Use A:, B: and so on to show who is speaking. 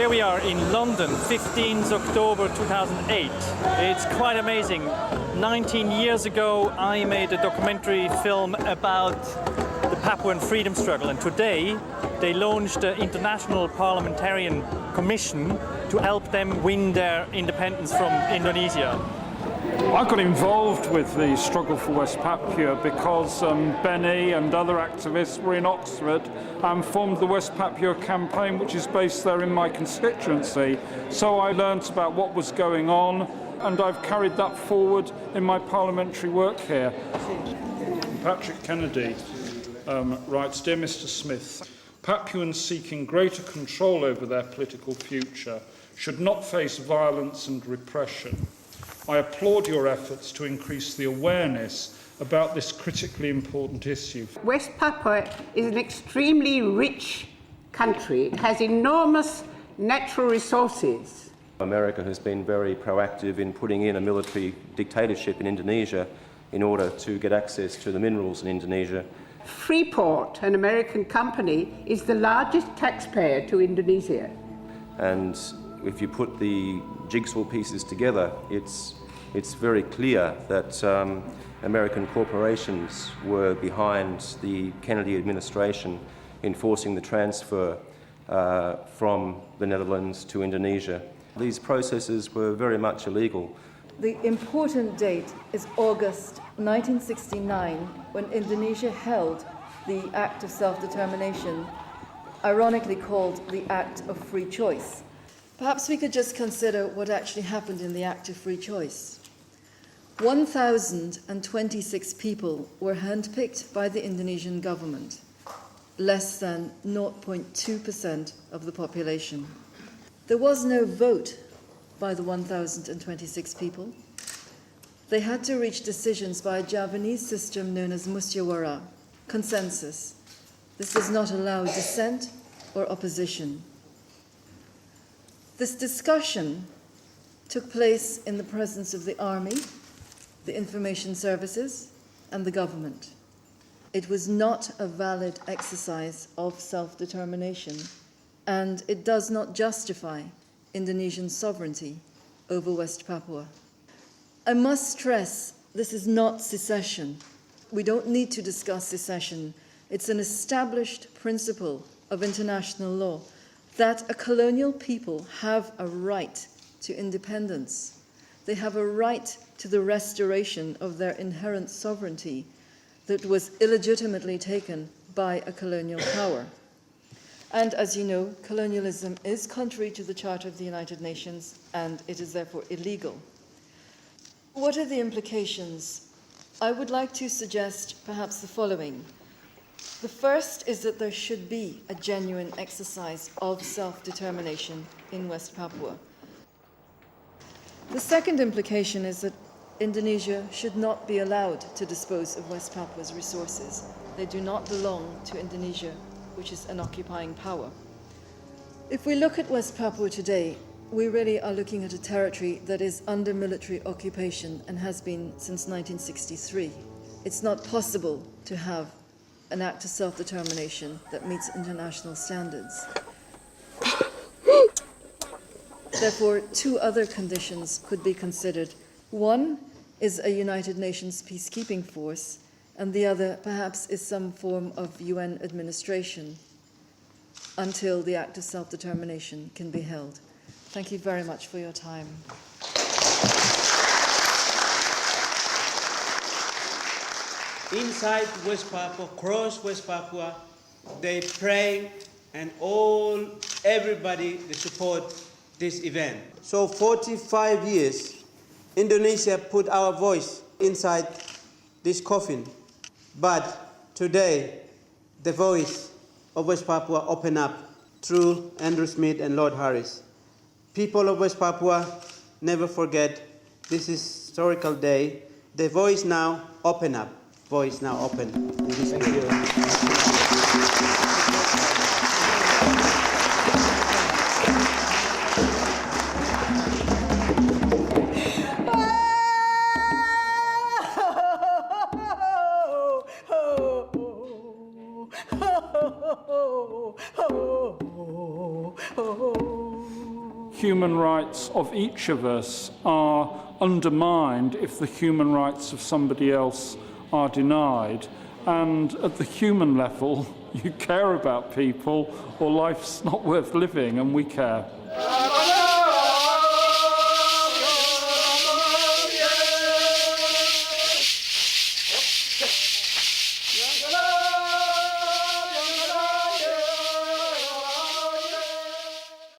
A: Here we are in London, 15th October 2008. It's quite amazing. 19 years ago, I made a documentary film about the Papuan freedom struggle, and today they launched an international parliamentarian commission to help them win their independence from Indonesia.
B: I got involved with the struggle for West Papua because Benny and other activists were in Oxford and formed the West Papua campaign, which is based there in my constituency. So I learnt about what was going on, and I've carried that forward in my parliamentary work here. Patrick Kennedy writes, "Dear Mr. Smith, Papuans seeking greater control over their political future should not face violence and repression. I applaud your efforts to increase the awareness about this critically important issue."
C: West Papua is an extremely rich country. It has enormous natural resources.
D: America has been very proactive in putting in a military dictatorship in Indonesia in order to get access to the minerals in Indonesia.
C: Freeport, an American company, is the largest taxpayer to Indonesia.
D: And if you put the jigsaw pieces together, it's very clear that American corporations were behind the Kennedy administration in forcing the transfer from the Netherlands to Indonesia. These processes were very much illegal.
E: The important date is August 1969, when Indonesia held the Act of Self-Determination, ironically called the Act of Free Choice. Perhaps we could just consider what actually happened in the Act of Free Choice. 1,026 people were handpicked by the Indonesian government, less than 0.2% of the population. There was no vote by the 1,026 people. They had to reach decisions by a Javanese system known as musyawarah, consensus. This does not allow dissent or opposition. This discussion took place in the presence of the army, the information services, and the government. It was not a valid exercise of self-determination, and it does not justify Indonesian sovereignty over West Papua. I must stress, this is not secession. We don't need to discuss secession. It's an established principle of international law that a colonial people have a right to independence. They have a right to the restoration of their inherent sovereignty that was illegitimately taken by a colonial power. And as you know, colonialism is contrary to the Charter of the United Nations, and it is therefore illegal. What are the implications? I would like to suggest perhaps the following. The first is that there should be a genuine exercise of self-determination in West Papua. The second implication is that Indonesia should not be allowed to dispose of West Papua's resources. They do not belong to Indonesia, which is an occupying power. If we look at West Papua today, we really are looking at a territory that is under military occupation and has been since 1963. It's not possible to have an act of self-determination that meets international standards. Therefore, two other conditions could be considered. One is a United Nations peacekeeping force, and the other perhaps is some form of UN administration until the act of self-determination can be held. Thank you very much for your time.
F: Inside West Papua, across West Papua, they pray and everybody they support this event. So 45 years, Indonesia put our voice inside this coffin. But today, the voice of West Papua opened up through Andrew Smith and Lord Harris. People of West Papua, never forget this historical day. The voice now open up. Voice now open. Thank you.
C: Oh,
B: human rights of each of us are undermined if the human rights of somebody else are denied. And at the human level, you care about people or life's not worth living, and we care.